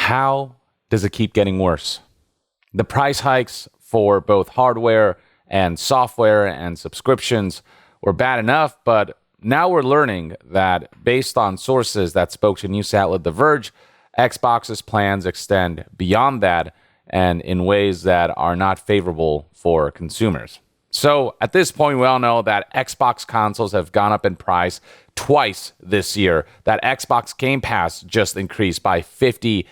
How does it keep getting worse? The price hikes for both hardware and software and subscriptions were bad enough, but now we're learning that based on sources that spoke to news outlet The Verge, Xbox's plans extend beyond that and in ways that are not favorable for consumers. So at this point, we all know that Xbox consoles have gone up in price twice this year. That Xbox Game Pass just increased by 50%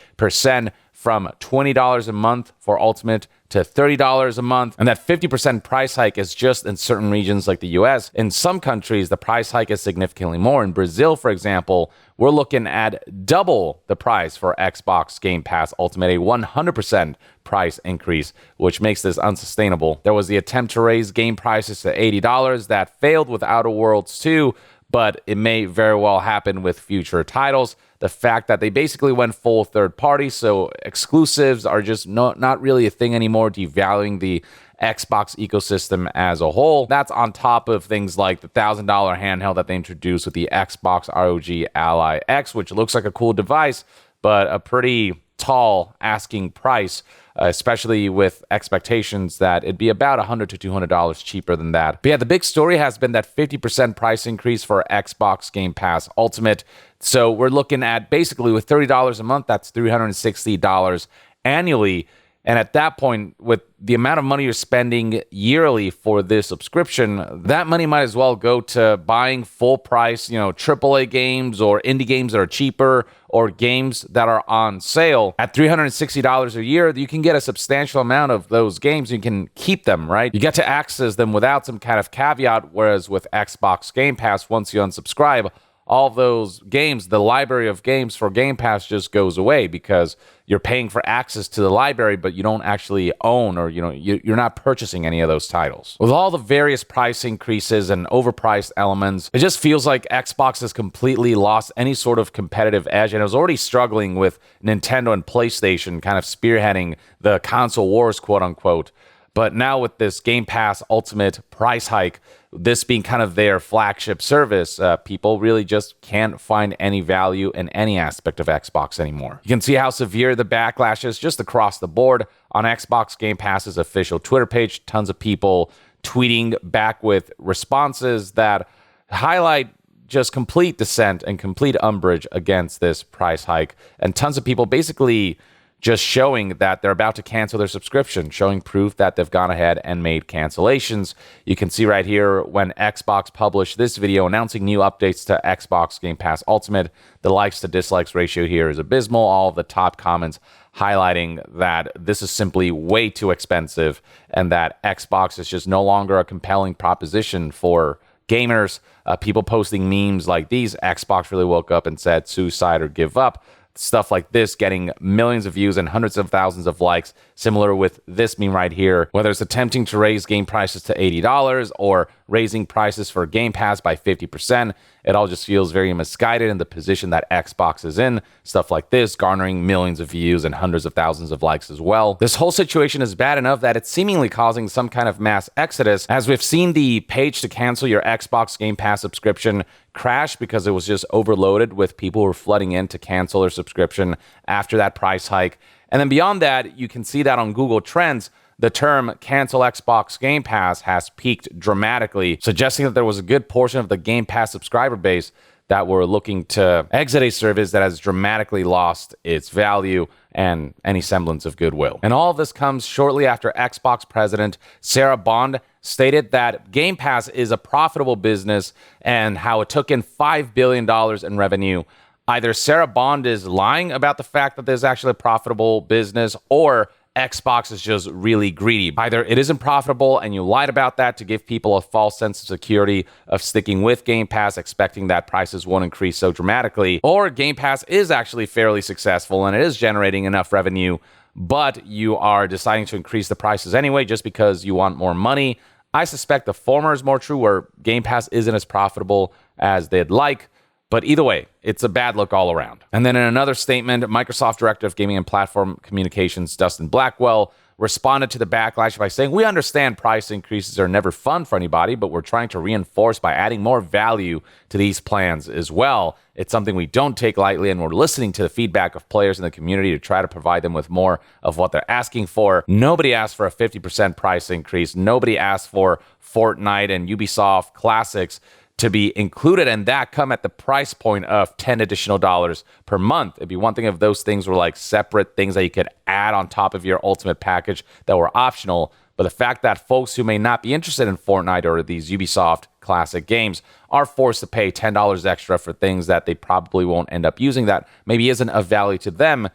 from $20 a month for Ultimate to $30 a month. And that 50% price hike is just in certain regions like the US. In some countries, the price hike is significantly more. In Brazil, for example, we're looking at double the price for Xbox Game Pass Ultimate, a 100% price increase, which makes this unsustainable. There was the attempt to raise game prices to $80 that failed with Outer Worlds 2, but it may very well happen with future titles. The fact that they basically went full third party, so exclusives are just not really a thing anymore, devaluing the Xbox ecosystem as a whole. That's on top of things like the $1,000 handheld that they introduced with the Xbox ROG Ally X, which looks like a cool device, but a pretty tall asking price, especially with expectations that it'd be about $100 to $200 cheaper than that. But yeah, the big story has been that 50% price increase for Xbox Game Pass Ultimate. So we're looking at basically with $30 a month, that's $360 annually. And at that point, with the amount of money you're spending yearly for this subscription, that money might as well go to buying full price, AAA games or indie games that are cheaper or games that are on sale. At $360 a year, you can get a substantial amount of those games. You can keep them, right? You get to access them without some kind of caveat, whereas with Xbox Game Pass, once you unsubscribe, all those games, the library of games for Game Pass just goes away because you're paying for access to the library, but you don't actually own or, you're not purchasing any of those titles. With all the various price increases and overpriced elements, it just feels like Xbox has completely lost any sort of competitive edge, and it was already struggling with Nintendo and PlayStation kind of spearheading the console wars, quote unquote. But now with this Game Pass Ultimate price hike, this being kind of their flagship service, people really just can't find any value in any aspect of Xbox anymore. You can see how severe the backlash is just across the board on Xbox Game Pass's official Twitter page. Tons of people tweeting back with responses that highlight just complete dissent and complete umbrage against this price hike. And tons of people basically just showing that they're about to cancel their subscription, showing proof that they've gone ahead and made cancellations. You can see right here when Xbox published this video announcing new updates to Xbox Game Pass Ultimate, the likes to dislikes ratio here is abysmal. All of the top comments highlighting that this is simply way too expensive and that Xbox is just no longer a compelling proposition for gamers. People posting memes like these, Xbox really woke up and said suicide or give up. Stuff like this getting millions of views and hundreds of thousands of likes, similar with this meme right here, whether it's attempting to raise game prices to $80 or raising prices for Game Pass by 50%. It all just feels very misguided in the position that Xbox is in. Stuff like this garnering millions of views and hundreds of thousands of likes as well. This whole situation is bad enough that it's seemingly causing some kind of mass exodus, as we've seen the page to cancel your Xbox Game Pass subscription crash because it was just overloaded with people who were flooding in to cancel their subscription after that price hike. And then beyond that, you can see that on Google Trends, the term cancel Xbox Game Pass has peaked dramatically, suggesting that there was a good portion of the Game Pass subscriber base that were looking to exit a service that has dramatically lost its value and any semblance of goodwill. And all of this comes shortly after Xbox president Sarah Bond stated that Game Pass is a profitable business and how it took in $5 billion in revenue. Either Sarah Bond is lying about the fact that there's actually a profitable business, or Xbox is just really greedy. Either it isn't profitable and you lied about that to give people a false sense of security of sticking with Game Pass, expecting that prices won't increase so dramatically, or Game Pass is actually fairly successful and it is generating enough revenue, but you are deciding to increase the prices anyway just because you want more money. I suspect the former is more true, where Game Pass isn't as profitable as they'd like. But either way, it's a bad look all around. And then in another statement, Microsoft Director of Gaming and Platform Communications, Dustin Blackwell, responded to the backlash by saying, "We understand price increases are never fun for anybody, but we're trying to reinforce by adding more value to these plans as well. It's something we don't take lightly, and we're listening to the feedback of players in the community to try to provide them with more of what they're asking for." Nobody asked for a 50% price increase. Nobody asked for Fortnite and Ubisoft Classics to be included, and that come at the price point of $10 additional per month. It'd be one thing if those things were like separate things that you could add on top of your ultimate package that were optional. But the fact that folks who may not be interested in Fortnite or these Ubisoft Classic games are forced to pay $10 extra for things that they probably won't end up using that maybe isn't of value to them,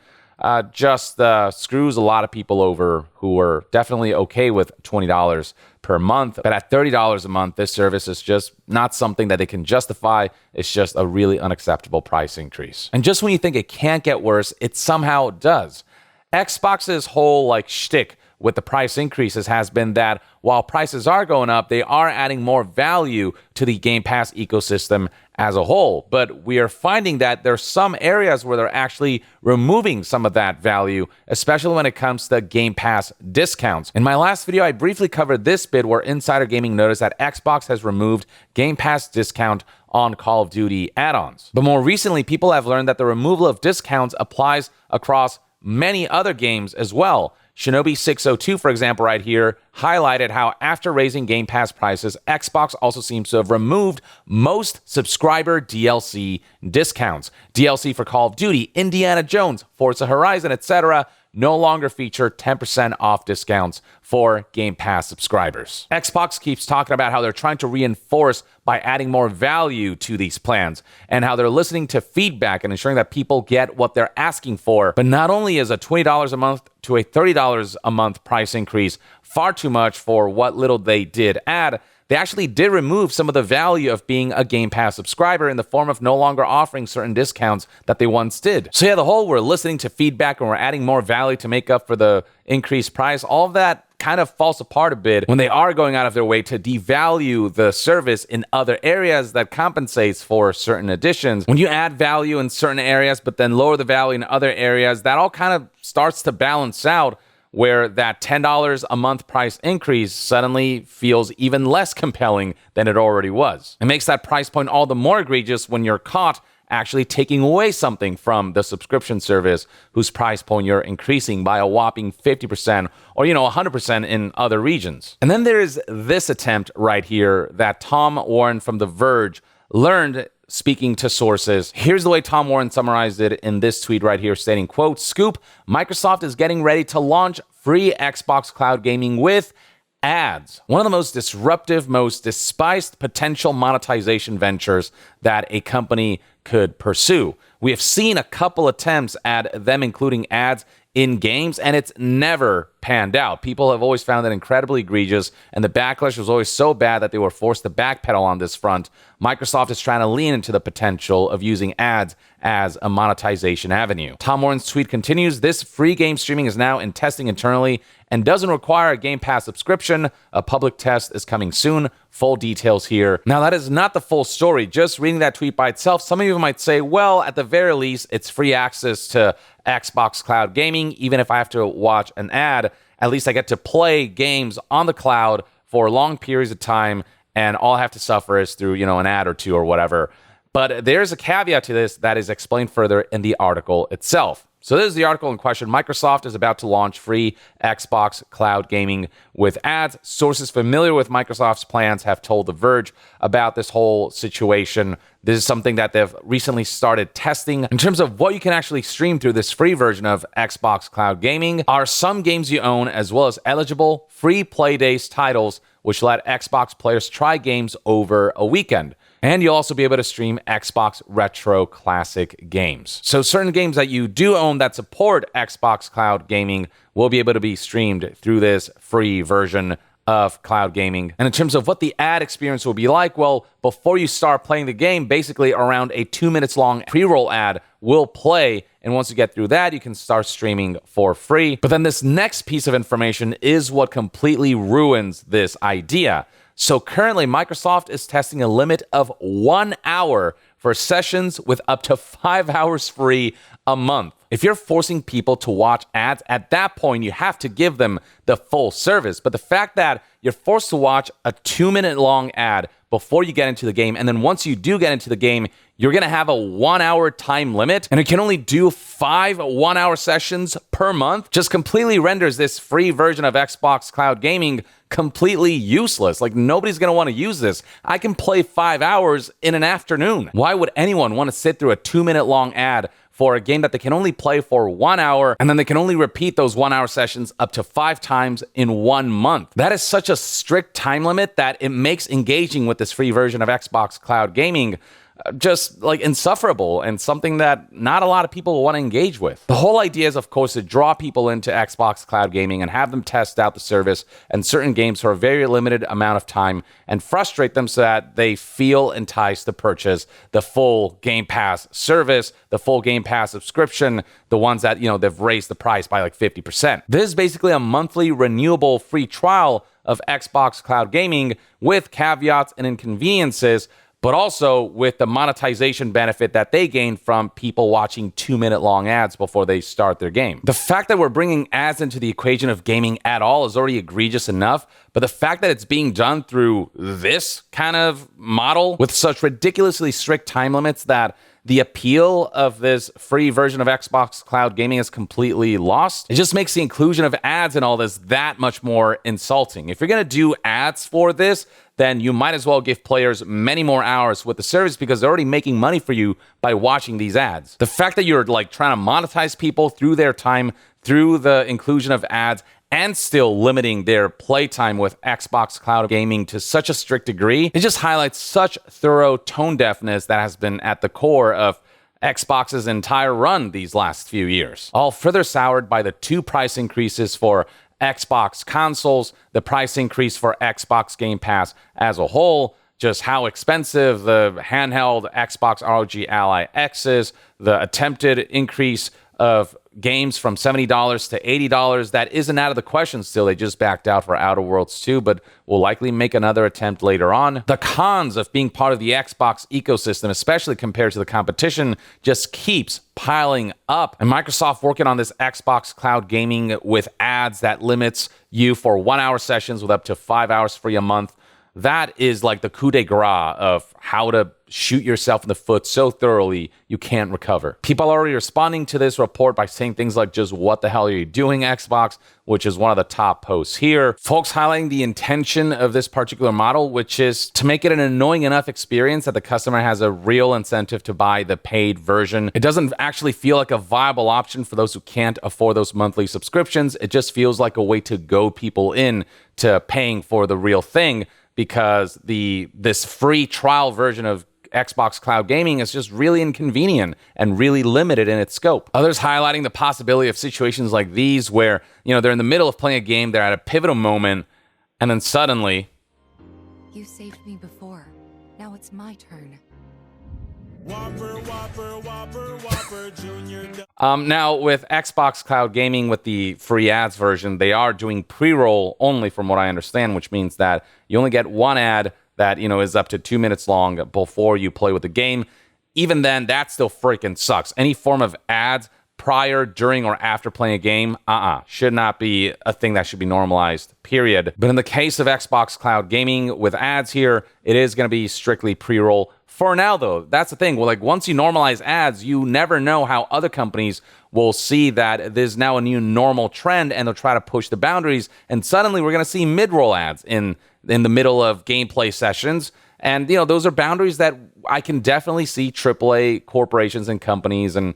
just screws a lot of people over who are definitely okay with $20 per month. But at $30 a month, this service is just not something that they can justify. It's just a really unacceptable price increase. And just when you think it can't get worse, it somehow does. Xbox's whole shtick with the price increases has been that while prices are going up, they are adding more value to the Game Pass ecosystem as a whole. But we are finding that there's some areas where they're actually removing some of that value, especially when it comes to Game Pass discounts. In my last video, I briefly covered this bit where Insider Gaming noticed that Xbox has removed Game Pass discount on Call of Duty add-ons. But more recently, people have learned that the removal of discounts applies across many other games as well. Shinobi 602, for example, right here, highlighted how after raising Game Pass prices, Xbox also seems to have removed most subscriber DLC discounts. DLC for Call of Duty, Indiana Jones, Forza Horizon, etc., no longer feature 10% off discounts for Game Pass subscribers. Xbox keeps talking about how they're trying to reinforce by adding more value to these plans and how they're listening to feedback and ensuring that people get what they're asking for. But not only is a $20 a month to a $30 a month price increase far too much for what little they did add, they actually did remove some of the value of being a Game Pass subscriber in the form of no longer offering certain discounts that they once did. So yeah, the whole we're listening to feedback and we're adding more value to make up for the increased price, all of that kind of falls apart a bit when they are going out of their way to devalue the service in other areas that compensates for certain additions. When you add value in certain areas but then lower the value in other areas, that all kind of starts to balance out, where that $10 a month price increase suddenly feels even less compelling than it already was. It makes that price point all the more egregious when you're caught actually taking away something from the subscription service whose price point you're increasing by a whopping 50% or 100% in other regions. And then there's this attempt right here that Tom Warren from The Verge learned speaking to sources. Here's the way Tom Warren summarized it in this tweet right here, stating, quote, "Scoop, Microsoft is getting ready to launch free Xbox Cloud Gaming with ads. One of the most disruptive, most despised potential monetization ventures that a company could pursue. We have seen a couple attempts at them including ads in games, and it's never panned out. People have always found it incredibly egregious, and the backlash was always so bad that they were forced to backpedal on this front. Microsoft is trying to lean into the potential of using ads as a monetization avenue." Tom Warren's tweet continues, "This free game streaming is now in testing internally and doesn't require a Game Pass subscription. A public test is coming soon. Full details here." Now, that is not the full story. Just reading that tweet by itself, some of you might say, well, at the very least, it's free access to Xbox Cloud Gaming. Even if I have to watch an ad, at least I get to play games on the cloud for long periods of time, and all I have to suffer is through, an ad or two or whatever. But there's a caveat to this that is explained further in the article itself. So this is the article in question. Microsoft is about to launch free Xbox Cloud Gaming with ads. Sources familiar with Microsoft's plans have told The Verge about this whole situation. This is something that they've recently started testing. In terms of what you can actually stream through this free version of Xbox Cloud Gaming are some games you own, as well as eligible free play days titles, which let Xbox players try games over a weekend. And you'll also be able to stream Xbox Retro Classic games. So certain games that you do own that support Xbox Cloud Gaming will be able to be streamed through this free version of cloud gaming. And in terms of what the ad experience will be like, well, before you start playing the game, basically around a 2 minutes long pre-roll ad will play. And once you get through that, you can start streaming for free. But then this next piece of information is what completely ruins this idea. So currently, Microsoft is testing a limit of 1 hour for sessions with up to 5 hours free a month. If you're forcing people to watch ads, at that point, you have to give them the full service. But the fact that you're forced to watch a 2-minute long ad before you get into the game, and then once you do get into the game, you're going to have a 1-hour time limit, and it can only do 5 1-hour sessions per month, just completely renders this free version of Xbox Cloud Gaming completely useless. Like, nobody's going to want to use this. I can play 5 hours in an afternoon. Why would anyone want to sit through a 2-minute long ad for a game that they can only play for 1 hour, and then they can only repeat those 1-hour sessions up to 5 times in 1 month? That is such a strict time limit that it makes engaging with this free version of Xbox Cloud Gaming just like insufferable and something that not a lot of people want to engage with. The whole idea is, of course, to draw people into Xbox Cloud Gaming and have them test out the service and certain games for a very limited amount of time and frustrate them so that they feel enticed to purchase the full Game Pass service, the full Game Pass subscription, the ones that, they've raised the price by like 50%. This is basically a monthly renewable free trial of Xbox Cloud Gaming with caveats and inconveniences, but also with the monetization benefit that they gain from people watching 2-minute long ads before they start their game. The fact that we're bringing ads into the equation of gaming at all is already egregious enough, but the fact that it's being done through this kind of model with such ridiculously strict time limits that the appeal of this free version of Xbox Cloud Gaming is completely lost. It just makes the inclusion of ads and all this that much more insulting. If you're going to do ads for this, then you might as well give players many more hours with the service because they're already making money for you by watching these ads. The fact that you're like trying to monetize people through their time, through the inclusion of ads, and still limiting their playtime with Xbox Cloud Gaming to such a strict degree, it just highlights such thorough tone deafness that has been at the core of Xbox's entire run these last few years. All further soured by the 2 price increases for Xbox consoles, the price increase for Xbox Game Pass as a whole, just how expensive the handheld Xbox ROG Ally X is, the attempted increase of games from $70 to $80. That isn't out of the question still. They just backed out for Outer Worlds 2, but will likely make another attempt later on. The cons of being part of the Xbox ecosystem, especially compared to the competition, just keeps piling up. And Microsoft working on this Xbox Cloud Gaming with ads that limits you for 1-hour sessions with up to 5 hours free a month. That is like the coup de grace of how to shoot yourself in the foot so thoroughly you can't recover. People are already responding to this report by saying things like, just what the hell are you doing, Xbox? Which is one of the top posts here. Folks highlighting the intention of this particular model, which is to make it an annoying enough experience that the customer has a real incentive to buy the paid version. It doesn't actually feel like a viable option for those who can't afford those monthly subscriptions. It just feels like a way to goad people in to paying for the real thing, because this free trial version of Xbox Cloud Gaming is just really inconvenient and really limited in its scope. Others highlighting the possibility of situations like these where, they're in the middle of playing a game, they're at a pivotal moment, and then suddenly, you saved me before. Now it's my turn. Whopper, Junior. Now with Xbox Cloud Gaming with the free ads version, they are doing pre-roll only from what I understand, which means that you only get one ad that, is up to 2 minutes long before you play with the game. Even then, that still freaking sucks. Any form of ads prior, during, or after playing a game, should not be a thing that should be normalized, period. But in the case of Xbox Cloud Gaming with ads here, it is going to be strictly pre-roll. For now, though, that's the thing. Well, like once you normalize ads, you never know how other companies will see that there's now a new normal trend and they'll try to push the boundaries. And suddenly we're going to see mid-roll ads in the middle of gameplay sessions. And, those are boundaries that I can definitely see AAA corporations and companies and,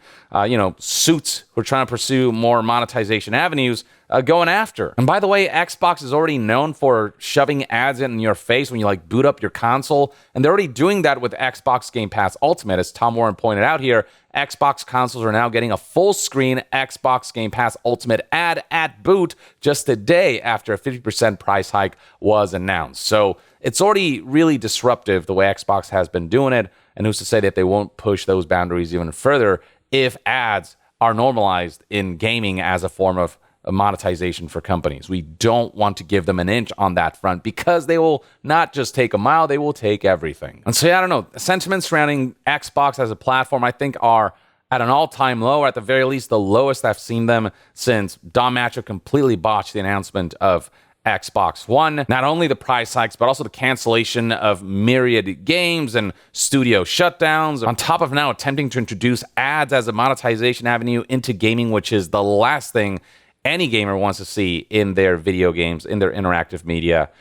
suits who are trying to pursue more monetization avenues going after. And by the way, Xbox is already known for shoving ads in your face when you boot up your console. And they're already doing that with Xbox Game Pass Ultimate. As Tom Warren pointed out here, Xbox consoles are now getting a full screen Xbox Game Pass Ultimate ad at boot just a day after a 50% price hike was announced. So it's already really disruptive the way Xbox has been doing it. And who's to say that they won't push those boundaries even further if ads are normalized in gaming as a form of monetization for companies. We don't want to give them an inch on that front because they will not just take a mile, they will take everything. And so, I don't know, sentiments surrounding Xbox as a platform, I think, are at an all-time low, or at the very least the lowest I've seen them since Don Macho completely botched the announcement of Xbox One. Not only the price hikes, but also the cancellation of myriad games and studio shutdowns, on top of now attempting to introduce ads as a monetization avenue into gaming, which is the last thing any gamer wants to see in their video games, in their interactive media.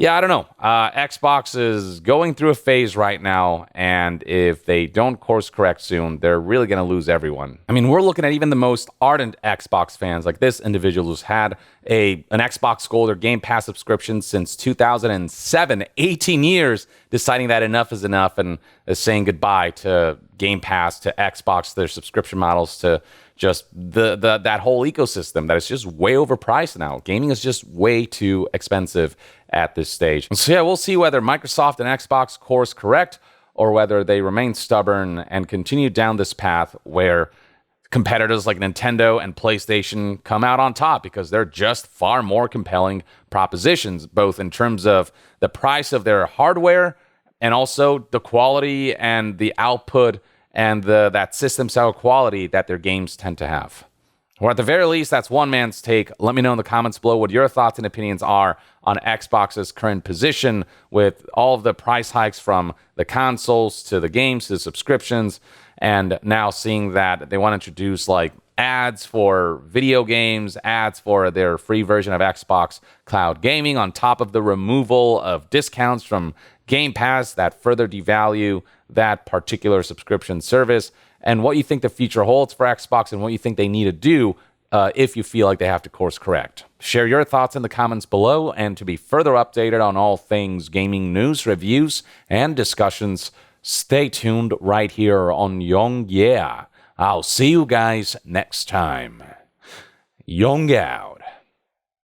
Yeah, I don't know. Xbox is going through a phase right now, and if they don't course correct soon, they're really going to lose everyone. I mean, we're looking at even the most ardent Xbox fans, like this individual who's had an Xbox Gold or Game Pass subscription since 2007, 18 years, deciding that enough is enough and is saying goodbye to Game Pass, to Xbox, their subscription models, to just that whole ecosystem that is just way overpriced now. Gaming is just way too expensive at this stage. So yeah, we'll see whether Microsoft and Xbox course correct or whether they remain stubborn and continue down this path where competitors like Nintendo and PlayStation come out on top because they're just far more compelling propositions, both in terms of the price of their hardware and also the quality and the output and that system style quality that their games tend to have. Or at the very least, that's one man's take. Let me know in the comments below what your thoughts and opinions are on Xbox's current position with all of the price hikes from the consoles to the games to the subscriptions, and now seeing that they want to introduce like ads for video games, ads for their free version of Xbox Cloud Gaming, on top of the removal of discounts from Game Pass that further devalue that particular subscription service, and what you think the future holds for Xbox and what you think they need to do if you feel like they have to course correct. Share your thoughts in the comments below, and to be further updated on all things gaming news, reviews, and discussions, stay tuned right here on Young Yeah. I'll see you guys next time. Young out.